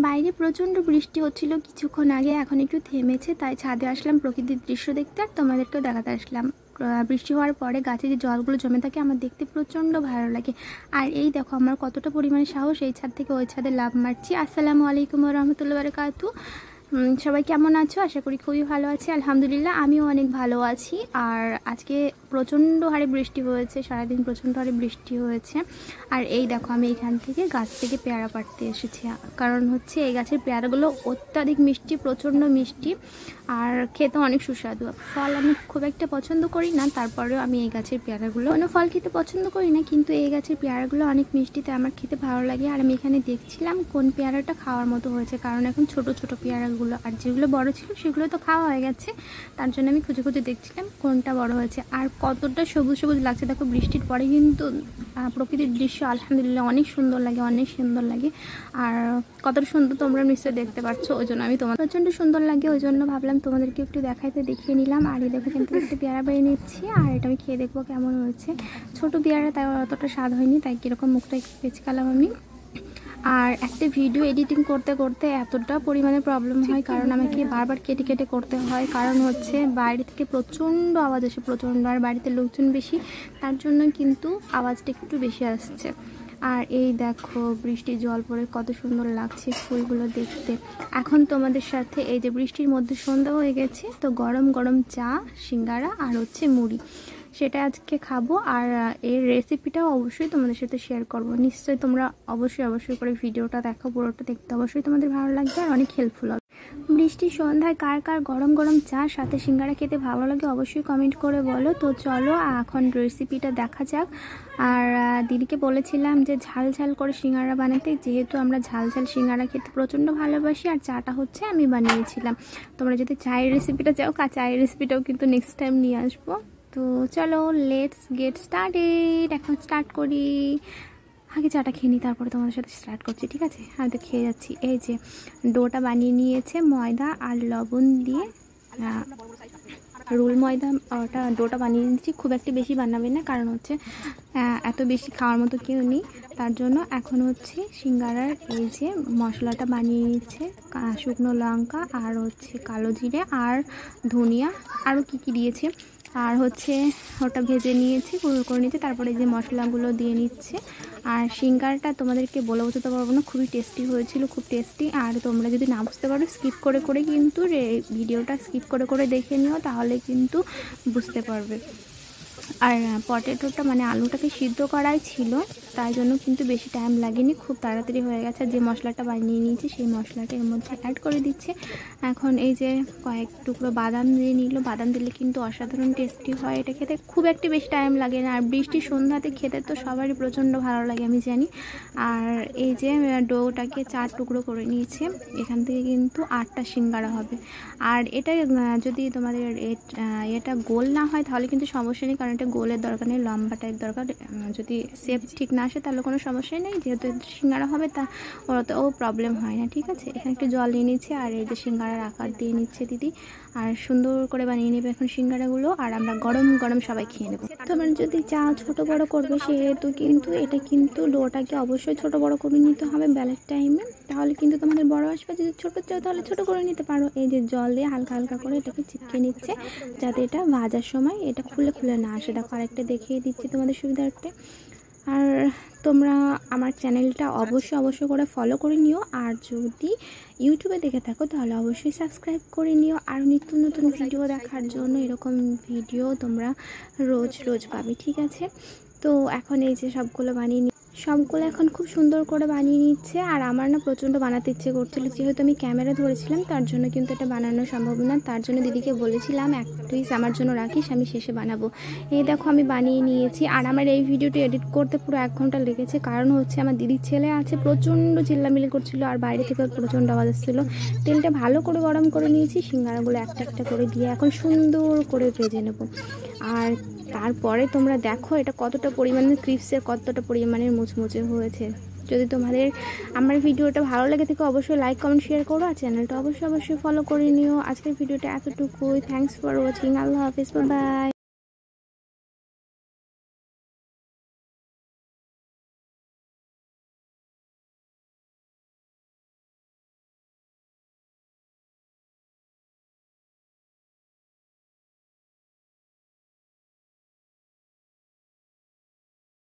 বাইরে প্রচণ্ড বৃষ্টি হচ্ছিল কিছুক্ষণ আগে, এখন একটু থেমেছে, তাই ছাদে আসলাম প্রকৃতির দৃশ্য দেখতে আর তোমাদেরকেও দেখাতে আসলাম। বৃষ্টি হওয়ার পরে গাছে যে জলগুলো জমে থাকে আমার দেখতে প্রচণ্ড ভালো লাগে। আর এই দেখো আমার কতটা পরিমাণে সাহস, এই ছাদ থেকে ওই ছাদে লাফ মারছি। আসসালামু আলাইকুম ওয়া রাহমাতুল্লাহি ওয়া বারাকাতু। সবাই কেমন আছো? আশা করি খুবই ভালো আছি। আলহামদুলিল্লাহ আমিও অনেক ভালো আছি। আর আজকে প্রচণ্ড হারে বৃষ্টি হয়েছে, সারাদিন প্রচণ্ড হারে বৃষ্টি হয়েছে। আর এই দেখো আমি এখান থেকে গাছ থেকে পেয়ারা পাড়তে এসেছি, কারণ হচ্ছে এই গাছের পেয়ারাগুলো অত্যাধিক মিষ্টি, প্রচণ্ড মিষ্টি আর খেতে অনেক সুস্বাদু। ফল আমি খুব একটা পছন্দ করি না, তারপরেও আমি এই গাছের পেয়ারাগুলো, অন্য ফল খেতে পছন্দ করি না, কিন্তু এই গাছের পেয়ারাগুলো অনেক মিষ্টিতে আমার খেতে ভালো লাগে। আর আমি এখানে দেখছিলাম কোন পেয়ারাটা খাওয়ার মতো হয়েছে, কারণ এখন ছোট ছোট পেয়ারাগুলো, আর যেগুলো বড় ছিল সেগুলো তো খাওয়া হয়ে গেছে। তার জন্য আমি খুঁজে খুঁজে দেখছিলাম কোনটা বড় হয়েছে। আর কতটা সবুজ সবুজ লাগছে দেখো, বৃষ্টির পরে কিন্তু প্রকৃতির দৃশ্য আলহামদুলিল্লাহ অনেক সুন্দর লাগে, অনেক সুন্দর লাগে। আর কতটা সুন্দর তোমরা নিশ্চয়ই দেখতে পাচ্ছ, ওই জন্য আমি তোমার প্রচণ্ড সুন্দর লাগে, ওই জন্য ভাবলাম তোমাদেরকে একটু দেখাইতে দেখিয়ে নিলাম। আর এই দেখো এখান থেকে একটু পেয়ারা বেরিয়ে নিচ্ছি, আর এটা আমি খেয়ে দেখবো কেমন হয়েছে। ছোট পেয়ারা তাই অতটা স্বাদ হয়নি, তাই কীরকম মুখটা একটু পেঁচকালাম আমি। আর একটা ভিডিও এডিটিং করতে করতে এতটা পরিমাণে প্রবলেম হয়, কারণ আমাকে বারবার কেটে কেটে করতে হয়, কারণ হচ্ছে বাইরে থেকে প্রচণ্ড আওয়াজ আসে, প্রচণ্ড। আর বাড়িতে লোকজন বেশি, তার জন্য কিন্তু আওয়াজটা একটু বেশি আসছে। আর এই দেখো বৃষ্টির জল পড়ে কত সুন্দর লাগছে ফুলগুলো দেখতে। এখন তোমাদের সাথে এই যে বৃষ্টির মধ্যে সন্ধ্যা হয়ে গেছে, তো গরম গরম চা, সিঙ্গারা আর হচ্ছে মুড়ি, সেটা আজকে খাবো। আর এর রেসিপিটাও অবশ্যই তোমাদের সাথে শেয়ার করবো। নিশ্চয়ই তোমরা অবশ্যই করে ভিডিওটা দেখো, পুরোটা দেখতে অবশ্যই তোমাদের ভালো লাগবে আর অনেক হেল্পফুল হবে। বৃষ্টির সন্ধ্যায় কার কার গরম গরম চা সাথে সিঙ্গারা খেতে ভালো লাগে অবশ্যই কমেন্ট করে বলো। তো চলো এখন রেসিপিটা দেখা যাক। আর দিদিকে বলেছিলাম যে ঝাল ঝাল করে সিঙ্গারা বানাতে, যেহেতু আমরা ঝাল ঝাল সিঙ্গারা খেতে প্রচণ্ড ভালোবাসি। আর চাটা হচ্ছে আমি বানিয়েছিলাম। তোমরা যদি চায়ের রেসিপিটা চাও, চায়ের রেসিপিটাও কিন্তু নেক্সট টাইম নিয়ে আসবো। তো চলো লেটস গেট স্টার্টেড, এখন স্টার্ট করি। আগে চাটা খেয়ে নিই, তারপরে তোমাদের সাথে স্টার্ট করছি, ঠিক আছে? আমি তো খেয়ে যাচ্ছি। এই যে ডোটা বানিয়ে নিয়েছে ময়দা আর লবণ দিয়ে, রোল ময়দা, ওটা ডোটা বানিয়ে নিচ্ছি। খুব একটা বেশি বানাবে না, কারণ হচ্ছে এত বেশি খাওয়ার মতো কেউ নেই, তার জন্য। এখন হচ্ছে সিঙ্গারার এই যে মশলাটা বানিয়ে নিচ্ছে, শুকনো লঙ্কা আর হচ্ছে কালো জিরে আর ধনিয়া, আরও কী দিয়েছে, আর হচ্ছে ওটা ভেজে নিয়েছে, গুঁড়ো করে নিয়েছে, তারপরে যে মশলাগুলো দিয়ে নিচ্ছে। আর সিঙ্গারাটা তোমাদেরকে বলে বোঝাতে পারবো না, খুবই টেস্টি হয়েছিল, খুব টেস্টি। আর তোমরা যদি না বুঝতে পারো স্কিপ করে করে কিন্তু ভিডিওটা স্কিপ করে করে দেখে নিও, তাহলে কিন্তু বুঝতে পারবে। আর পটেটোটা মানে আলুটাকে সিদ্ধ করাই ছিল, তাই জন্য কিন্তু বেশি টাইম লাগেনি, খুব তাড়াতাড়ি হয়ে গেছে। যে মশলাটা বানিয়ে নিয়েছি সেই মশলাটা এর মধ্যে অ্যাড করে দিচ্ছে। এখন এই যে কয়েক টুকরো বাদাম দিয়ে নিল, বাদাম দিলে কিন্তু অসাধারণ টেস্টি হয় এটা খেতে, খুব একটা বেশি টাইম লাগে না। আর বৃষ্টির সন্ধ্যাতে খেতে তো সবারই প্রচণ্ড ভালো লাগে, আমি জানি। আর এই যে ডোটাকে 4 টুকরো করে নিয়েছে, এখান থেকে কিন্তু 8টা সিঙ্গারা হবে। আর এটা যদি তোমাদের এটা গোল না হয় তাহলে কিন্তু সমস্যা নেই, কারণ এটা গোলের দরকার নেই, লম্বা টাইপ দরকার। যদি শেপ ঠিক না আসে তাহলে কোনো সমস্যাই নেই, যেহেতু সিঙ্গারা হবে তা ওটাতেও প্রবলেম হয় না, ঠিক আছে? এখানে একটু জল নিয়ে নিচ্ছে, আর এই যে সিঙ্গারার আকার দিয়ে নিচ্ছে দিদি, আর সুন্দর করে বানিয়ে নেবে এখন সিঙ্গারাগুলো। আর আমরা গরম গরম সবাই খেয়ে নেবো। তোমরা যদি চাও ছোট বড় করবে, সেহেতু কিন্তু এটা কিন্তু ডোটাকে অবশ্যই ছোট বড় করে নিতে হবে বেলার টাইমে, তাহলে কিন্তু তোমাদের বড় আসবে। যদি ছোট চাও তাহলে ছোট করে নিতে পারো। এই যে জল দিয়ে হালকা হালকা করে এটাকে চিপকে নিচ্ছে, যাতে এটা ভাজার সময় এটা খুলে খুলে না আসে। দেখো আরেকটা দেখিয়ে দিচ্ছি তোমাদের সুবিধার্থে। আর তোমরা আমার চ্যানেলটা অবশ্যই করে ফলো করে নিও, আর যদি ইউটিউবে দেখে থাকো তাহলে অবশ্যই সাবস্ক্রাইব করে নিও। আর নিত্য নতুন ভিডিও দেখার জন্য এরকম ভিডিও তোমরা রোজ রোজ পাবে, ঠিক আছে? তো এখন এই যে সবগুলো এখন খুব সুন্দর করে বানিয়ে নিচ্ছে। আর আমার না প্রচণ্ড বানাতে ইচ্ছে করছিল, যেহেতু আমি ক্যামেরা ধরেছিলাম তার জন্য কিন্তু এটা বানানো সম্ভব না, তার জন্য দিদিকে বলেছিলাম এক পিস আমার জন্য রাখিস, আমি শেষে বানাবো। এই দেখো আমি বানিয়ে নিয়েছি। আর আমার এই ভিডিওটি এডিট করতে পুরো 1 ঘন্টা লেগেছে, কারণ হচ্ছে আমার দিদির ছেলে আছে, প্রচণ্ড চিল্লামিল্লি করছিল, আর বাইরে থেকে প্রচণ্ড আওয়াজ আসছিলো। তেলটা ভালো করে গরম করে নিয়েছি, সিঙ্গারাগুলো একটা একটা করে দিয়ে এখন সুন্দর করে ভেজে নেব। আর তারপরে তোমরা দেখো এটা কতটা পরিমাণে ক্রিপসে, কতটা পরিমাণের মুচমুচে হয়েছে। যদি তোমাদের আমার ভিডিওটা ভালো লাগে থাকে অবশ্যই লাইক কমেন্ট শেয়ার করো, আর চ্যানেলটা অবশ্যই ফলো করে নিও। আজকের ভিডিওটা এতটুকুই। Thanks for watching. Allah Hafiz, bye bye.